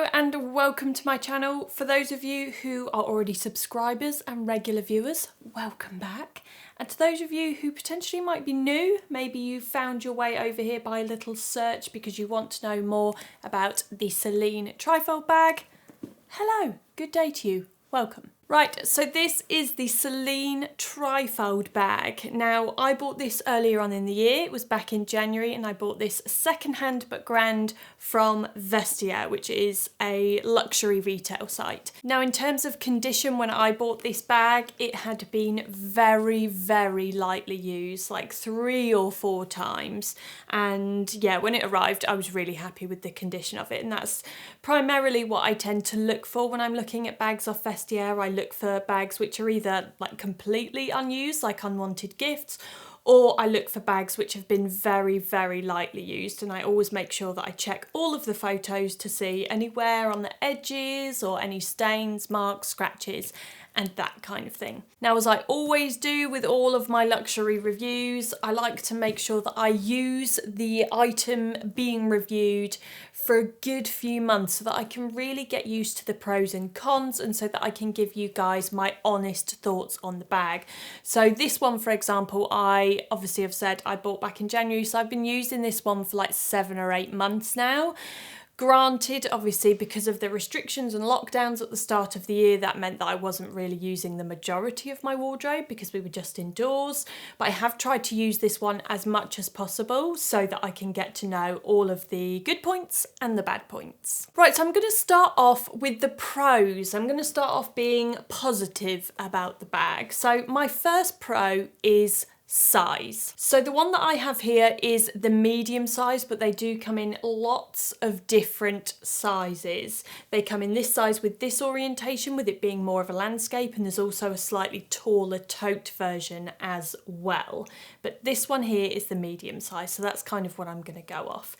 Hello and welcome to my channel. For those of you who are already subscribers and regular viewers, welcome back. And to those of you who potentially might be new, maybe you found your way over here by a little search because you want to know more about the Céline trifold bag. Hello, good day to you, welcome. Right, so this is the Céline trifold bag. Now, I bought this earlier on in the year. It was back in January, and I bought this secondhand but grand from Vestiaire, which is a luxury retail site. Now, in terms of condition, when I bought this bag, it had been very, very lightly used, like 3 or 4 times. And yeah, when it arrived, I was really happy with the condition of it. And that's primarily what I tend to look for when I'm looking at bags off Vestiaire. I look for bags which are either like completely unused, like unwanted gifts, or I look for bags which have been very, very lightly used, and I always make sure that I check all of the photos to see any wear on the edges or any stains, marks, scratches, and that kind of thing. Now, as I always do with all of my luxury reviews, I like to make sure that I use the item being reviewed for a good few months so that I can really get used to the pros and cons, and so that I can give you guys my honest thoughts on the bag. So this one, for example, I obviously have said I bought back in January, so I've been using this one for like 7 or 8 months now. Granted, obviously, because of the restrictions and lockdowns at the start of the year, that meant that I wasn't really using the majority of my wardrobe because we were just indoors. But I have tried to use this one as much as possible so that I can get to know all of the good points and the bad points. Right, so I'm going to start off with the pros. I'm going to start off being positive about the bag. So my first pro is size. So the one that I have here is the medium size, but they do come in lots of different sizes. They come in this size with this orientation, with it being more of a landscape, and there's also a slightly taller tote version as well. But this one here is the medium size, so that's kind of what I'm going to go off.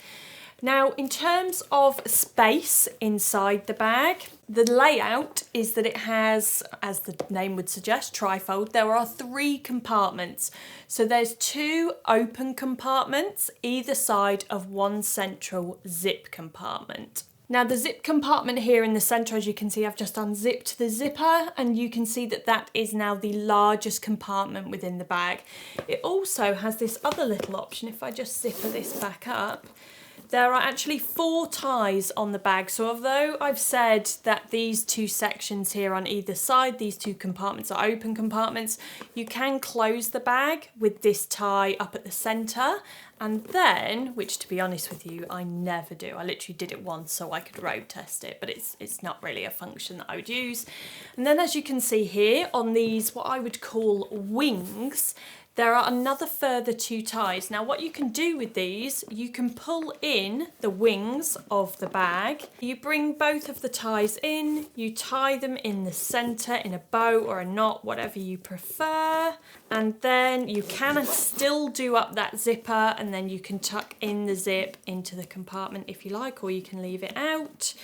Now, in terms of space inside the bag, the layout is that it has, as the name would suggest, trifold. There are 3 compartments. So there's 2 open compartments either side of one central zip compartment. Now, the zip compartment here in the centre, as you can see, I've just unzipped the zipper, and you can see that that is now the largest compartment within the bag. It also has this other little option. If I just zipper this back up, there are actually 4 ties on the bag. So although I've said that these 2 sections here on either side, these 2 compartments are open compartments, you can close the bag with this tie up at the centre. And then, which to be honest with you, I never do. I literally did it once so I could road test it, but it's not really a function that I would use. And then, as you can see here on these, what I would call wings, there are another further 2 ties. Now, what you can do with these, you can pull in the wings of the bag. You bring both of the ties in, you tie them in the centre in a bow or a knot, whatever you prefer. And then you can still do up that zipper, and then you can tuck in the zip into the compartment if you like, or you can leave it out.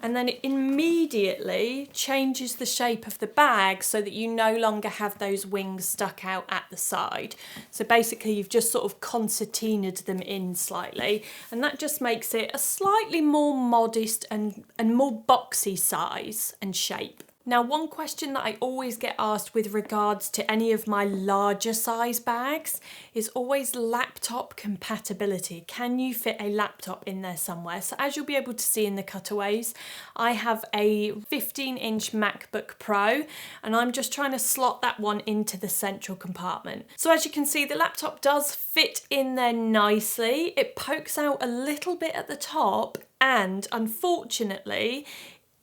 And then it immediately changes the shape of the bag so that you no longer have those wings stuck out at the side. So basically you've just sort of concertinaed them in slightly, and that just makes it a slightly more modest and more boxy size and shape. Now, one question that I always get asked with regards to any of my larger size bags is always laptop compatibility. Can you fit a laptop in there somewhere? So as you'll be able to see in the cutaways, I have a 15-inch MacBook Pro, and I'm just trying to slot that one into the central compartment. So as you can see, the laptop does fit in there nicely. It pokes out a little bit at the top, and unfortunately,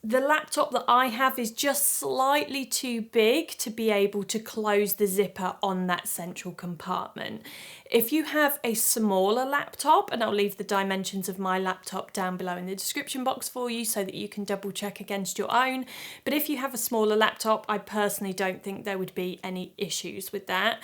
the laptop that I have is just slightly too big to be able to close the zipper on that central compartment. If you have a smaller laptop, and I'll leave the dimensions of my laptop down below in the description box for you so that you can double check against your own. But if you have a smaller laptop, I personally don't think there would be any issues with that.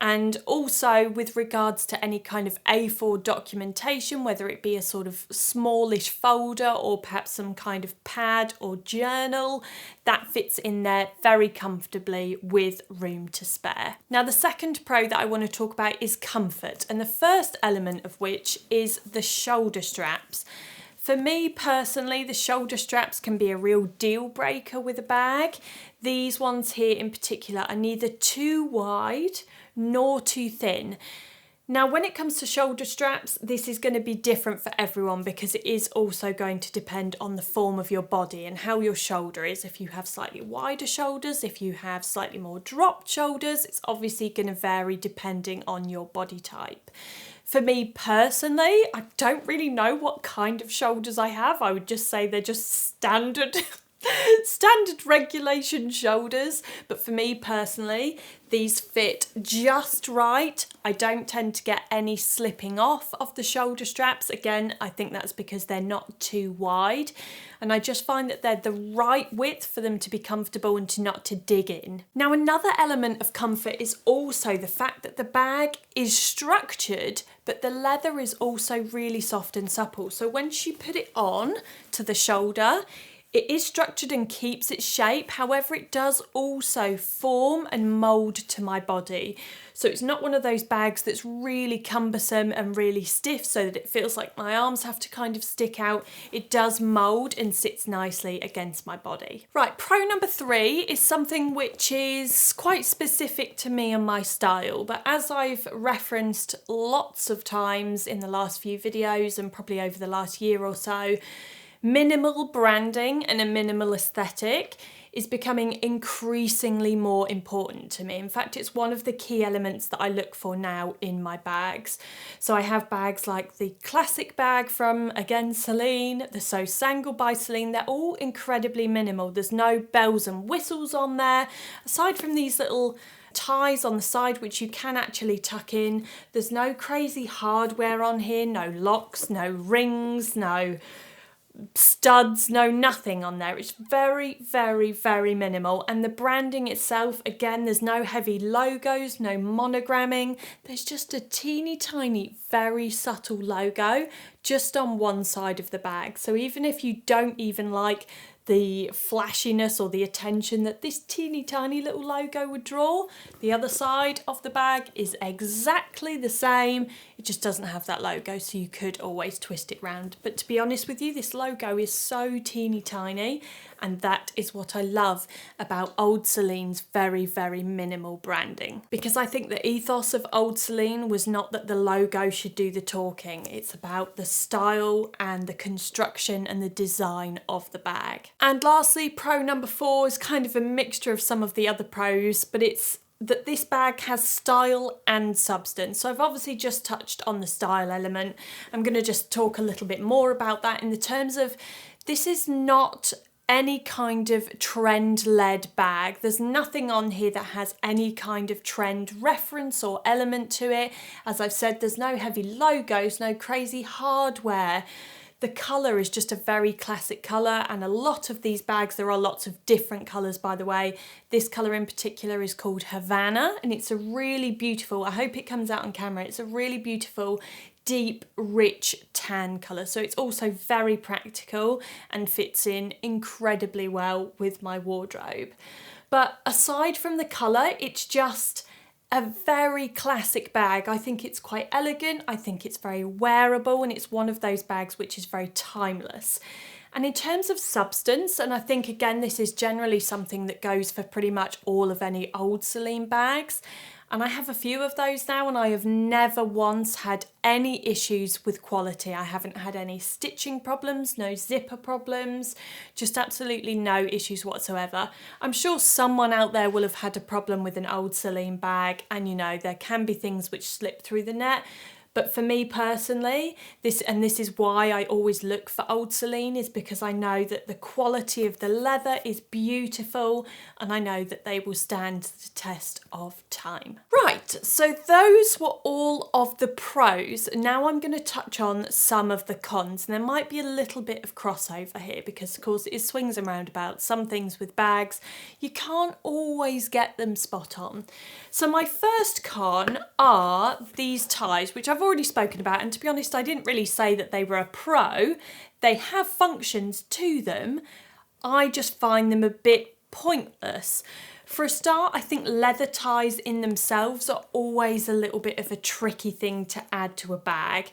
And also with regards to any kind of A4 documentation, whether it be a sort of smallish folder or perhaps some kind of pad or journal, that fits in there very comfortably with room to spare. Now, the second pro that I want to talk about is comfort, and the first element of which is the shoulder straps. For me personally, the shoulder straps can be a real deal breaker with a bag. These ones here in particular are neither too wide nor too thin. Now, when it comes to shoulder straps, this is going to be different for everyone because it is also going to depend on the form of your body and how your shoulder is. If you have slightly wider shoulders, if you have slightly more dropped shoulders, it's obviously going to vary depending on your body type. For me personally, I don't really know what kind of shoulders I have. I would just say they're just standard regulation shoulders, but for me personally, these fit just right. I don't tend to get any slipping off of the shoulder straps. Again, I think that's because they're not too wide, and I just find that they're the right width for them to be comfortable and not to dig in. Now, another element of comfort is also the fact that the bag is structured, but the leather is also really soft and supple. So once you put it on to the shoulder, it is structured and keeps its shape. However, it does also form and mould to my body. So it's not one of those bags that's really cumbersome and really stiff so that it feels like my arms have to kind of stick out. It does mould and sits nicely against my body. Right, pro number 3 is something which is quite specific to me and my style. But as I've referenced lots of times in the last few videos and probably over the last year or so, minimal branding and a minimal aesthetic is becoming increasingly more important to me. In fact, it's one of the key elements that I look for now in my bags. So I have bags like the classic bag from, again, Céline, the So Sangle by Céline. They're all incredibly minimal. There's no bells and whistles on there. Aside from these little ties on the side which you can actually tuck in, there's no crazy hardware on here, no locks, no rings, no studs, no nothing on there. It's very, very, very minimal. And the branding itself, again, there's no heavy logos, no monogramming. There's just a teeny tiny, very subtle logo just on one side of the bag. So even if you don't even like the flashiness or the attention that this teeny tiny little logo would draw, the other side of the bag is exactly the same. It just doesn't have that logo, so you could always twist it round. But to be honest with you, this logo is so teeny tiny, and that is what I love about old Celine's very, very minimal branding. Because I think the ethos of old Céline was not that the logo should do the talking. It's about the style and the construction and the design of the bag. And lastly, pro number 4 is kind of a mixture of some of the other pros, but it's that this bag has style and substance. So I've obviously just touched on the style element. I'm going to just talk a little bit more about that in the terms of this is not any kind of trend-led bag. There's nothing on here that has any kind of trend reference or element to it. As I've said, there's no heavy logos, no crazy hardware. The colour is just a very classic colour, and a lot of these bags, there are lots of different colours by the way. This colour in particular is called Havana, and it's a really beautiful, I hope it comes out on camera, it's a really beautiful deep, rich tan colour. So it's also very practical and fits in incredibly well with my wardrobe. But aside from the colour, it's just a very classic bag. I think it's quite elegant, I think it's very wearable, and it's one of those bags which is very timeless. And in terms of substance, and I think again this is generally something that goes for pretty much all of any old Céline bags, and I have a few of those now, and I have never once had any issues with quality. I haven't had any stitching problems, no zipper problems, just absolutely no issues whatsoever. I'm sure someone out there will have had a problem with an old Céline bag, and you know, there can be things which slip through the net. But for me personally, this is why I always look for old Céline, is because I know that the quality of the leather is beautiful, and I know that they will stand the test of time. Right, so those were all of the pros. Now I'm going to touch on some of the cons, and there might be a little bit of crossover here because of course it is swings and roundabouts. Some things with bags, you can't always get them spot on. So my first con are these ties, which I've already spoken about, and to be honest, I didn't really say that they were a pro. They have functions to them. I just find them a bit pointless. For a start, I think leather ties in themselves are always a little bit of a tricky thing to add to a bag.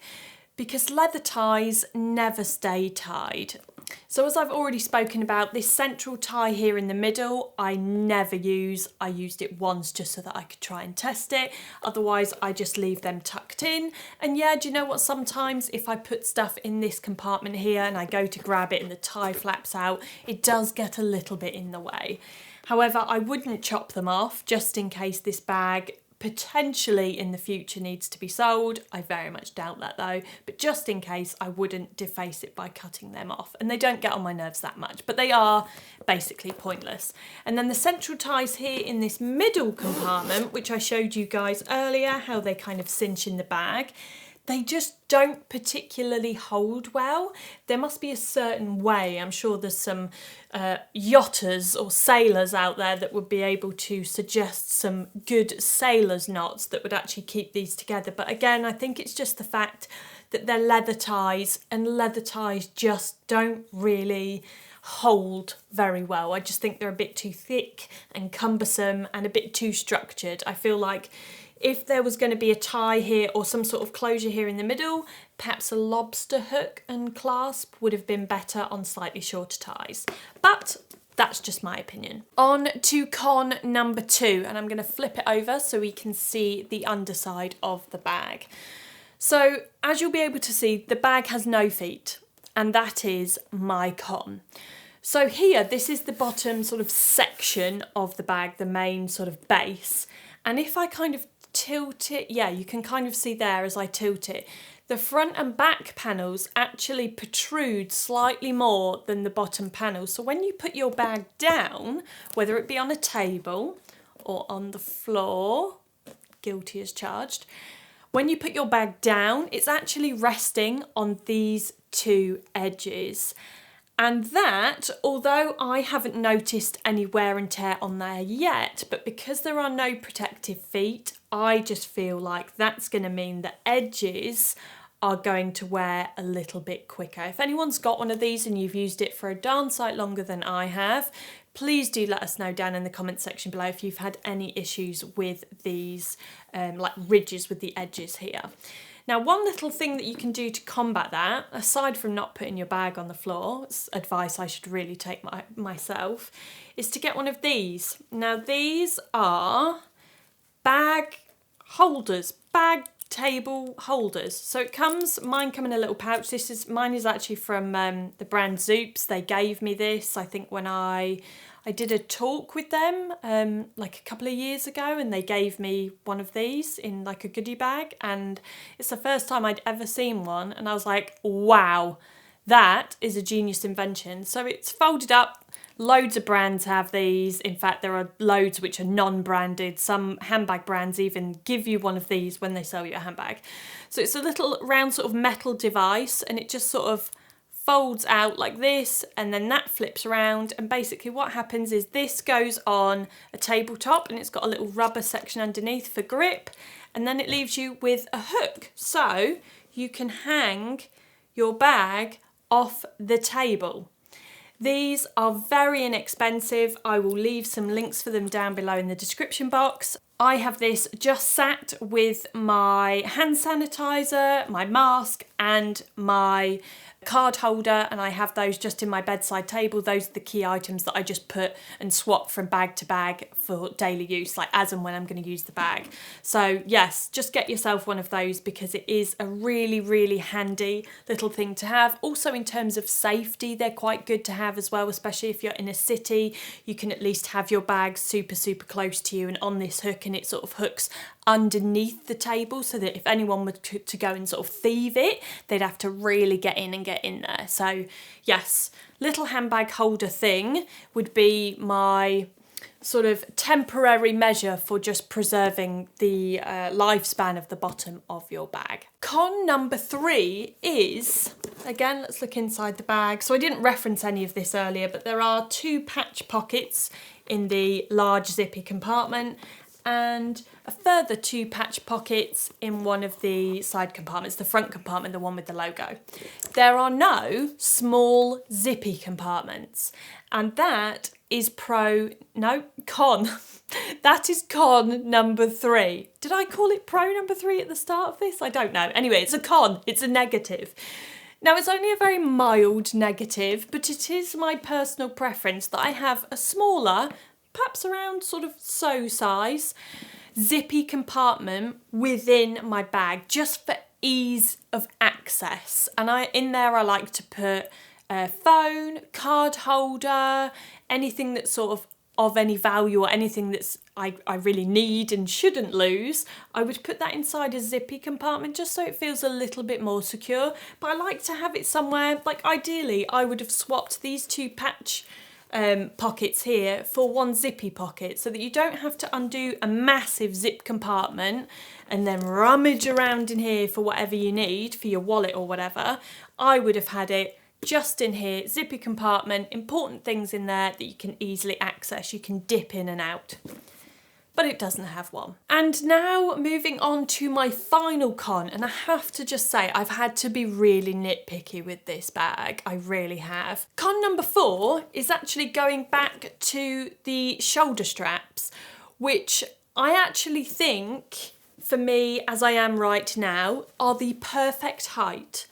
because leather ties never stay tied. So as I've already spoken about, this central tie here in the middle, I never use. I used it once just so that I could try and test it. Otherwise, I just leave them tucked in. And yeah, do you know what? Sometimes if I put stuff in this compartment here and I go to grab it and the tie flaps out, it does get a little bit in the way. However, I wouldn't chop them off just in case this bag potentially in the future needs to be sold. I very much doubt that though, but just in case, I wouldn't deface it by cutting them off. And they don't get on my nerves that much, but they are basically pointless. And then the central ties here in this middle compartment, which I showed you guys earlier, how they kind of cinch in the bag, they just don't particularly hold well. There must be a certain way. I'm sure there's some yachters or sailors out there that would be able to suggest some good sailor's knots that would actually keep these together. But again, I think it's just the fact that they're leather ties, and leather ties just don't really hold very well. I just think they're a bit too thick and cumbersome and a bit too structured. I feel like if there was going to be a tie here or some sort of closure here in the middle, perhaps a lobster hook and clasp would have been better on slightly shorter ties. But that's just my opinion. On to con number 2, and I'm going to flip it over so we can see the underside of the bag. So as you'll be able to see, the bag has no feet, and that is my con. So here, this is the bottom sort of section of the bag, the main sort of base. And if I kind of tilt it, yeah, you can kind of see there as I tilt it, the front and back panels actually protrude slightly more than the bottom panels. So when you put your bag down, whether it be on a table or on the floor, guilty as charged, when you put your bag down, it's actually resting on these two edges. And that, although I haven't noticed any wear and tear on there yet, but because there are no protective feet, I just feel like that's going to mean the edges are going to wear a little bit quicker. If anyone's got one of these and you've used it for a darn sight longer than I have, please do let us know down in the comment section below if you've had any issues with these like ridges with the edges here. Now, one little thing that you can do to combat that, aside from not putting your bag on the floor, it's advice I should really take myself, is to get one of these. Now, these are bag holders, bag table holders. So it comes, mine come in a little pouch. Mine is actually from the brand Zoops. They gave me this, I think, when I did a talk with them like a couple of years ago, and they gave me one of these in like a goodie bag, and it's the first time I'd ever seen one, and I was like, wow, that is a genius invention. So it's folded up. Loads of brands have these. In fact, there are loads which are non-branded. Some handbag brands even give you one of these when they sell you a handbag. So it's a little round sort of metal device, and it just sort of folds out like this, and then that flips around, and basically what happens is this goes on a tabletop, and it's got a little rubber section underneath for grip, and then it leaves you with a hook, so you can hang your bag off the table. These are very inexpensive. I will leave some links for them down below in the description box. I have this just sat with my hand sanitizer, my mask, and my card holder, and I have those just in my bedside table. Those are the key items that I just put and swap from bag to bag for daily use, like as and when I'm going to use the bag. So yes, just get yourself one of those because it is a really, really handy little thing to have. Also in terms of safety, they're quite good to have as well, especially if you're in a city. You can at least have your bag super, super close to you and on this hook, and it sort of hooks underneath the table so that if anyone were to go and sort of thieve it, they'd have to really get in and get in there. So yes, little handbag holder thing would be my sort of temporary measure for just preserving the lifespan of the bottom of your bag. Con number 3 is, again, let's look inside the bag. So I didn't reference any of this earlier, but there are 2 patch pockets in the large zippy compartment. and a further 2 patch pockets in one of the side compartments, the front compartment, the one with the logo. There are no small zippy compartments, and that is con. That is con number 3. Did I call it pro number 3 at the start of this? I don't know. Anyway, it's a con, it's a negative. Now, it's only a very mild negative, but it is my personal preference that I have a smaller, perhaps around sort of so size, zippy compartment within my bag, just for ease of access. And in there I like to put a phone, card holder, anything that's sort of any value or anything that's I really need and shouldn't lose. I would put that inside a zippy compartment just so it feels a little bit more secure. But I like to have it somewhere, like ideally I would have swapped these 2 patch pockets here for one zippy pocket so that you don't have to undo a massive zip compartment and then rummage around in here for whatever you need for your wallet or whatever. I would have had it just in here, zippy compartment, important things in there that you can easily access, you can dip in and out. But it doesn't have one. And now moving on to my final con, and I have to just say I've had to be really nitpicky with this bag, I really have. Con number 4 is actually going back to the shoulder straps, which I actually think, for me as I am right now, are the perfect height.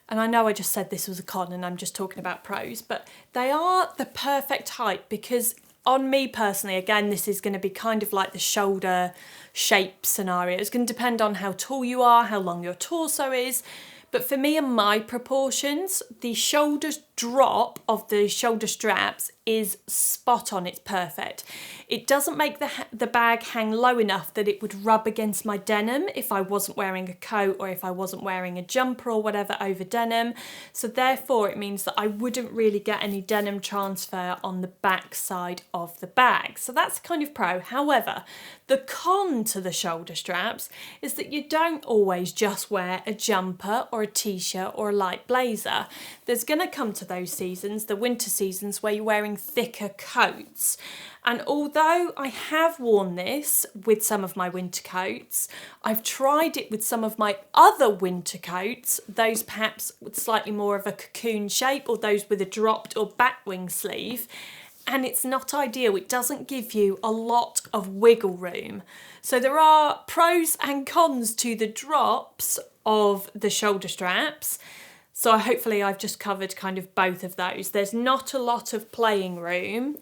And I know I just said this was a con and I'm just talking about pros, but they are the perfect height because on me personally, again, this is going to be kind of like the shoulder shape scenario. It's going to depend on how tall you are, how long your torso is. But for me and my proportions, the shoulder drop of the shoulder straps is spot on, it's perfect. It doesn't make the bag hang low enough that it would rub against my denim if I wasn't wearing a coat or if I wasn't wearing a jumper or whatever over denim. So therefore it means that I wouldn't really get any denim transfer on the back side of the bag. So that's kind of pro. However, the con to the shoulder straps is that you don't always just wear a jumper or a t-shirt or a light blazer. There's going to come to those seasons, the winter seasons, where you're wearing thicker coats. And although I have worn this with some of my winter coats, I've tried it with some of my other winter coats, those perhaps with slightly more of a cocoon shape or those with a dropped or back wing sleeve, and it's not ideal. It doesn't give you a lot of wiggle room. So there are pros and cons to the drops of the shoulder straps. So hopefully I've just covered kind of both of those. There's not a lot of playing room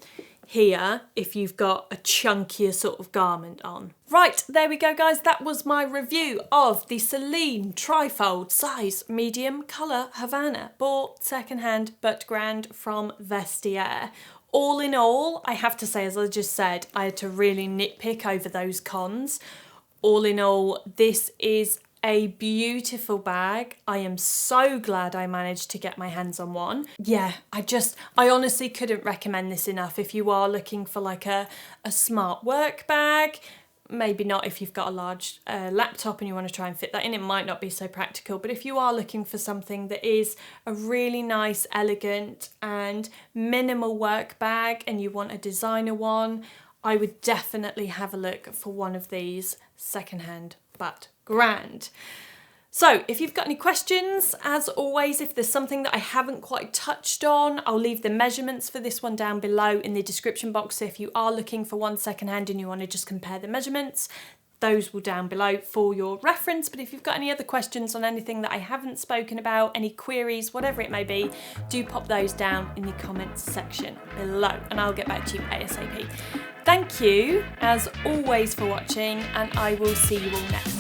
here if you've got a chunkier sort of garment on. Right, there we go guys, that was my review of the Céline trifold size medium colour Havana, bought secondhand but grand from Vestiaire. All in all, I have to say, as I just said, I had to really nitpick over those cons. All in all, this is a beautiful bag. I am so glad I managed to get my hands on one. Yeah, I honestly couldn't recommend this enough. If you are looking for like a smart work bag, maybe not if you've got a large laptop and you want to try and fit that in, it might not be so practical. But if you are looking for something that is a really nice, elegant and minimal work bag and you want a designer one, I would definitely have a look for one of these secondhand but grand. So if you've got any questions, as always, if there's something that I haven't quite touched on, I'll leave the measurements for this one down below in the description box. So if you are looking for one secondhand and you want to just compare the measurements, those will down below for your reference. But if you've got any other questions on anything that I haven't spoken about, any queries, whatever it may be, do pop those down in the comments section below and I'll get back to you ASAP. Thank you, as always, for watching, and I will see you all next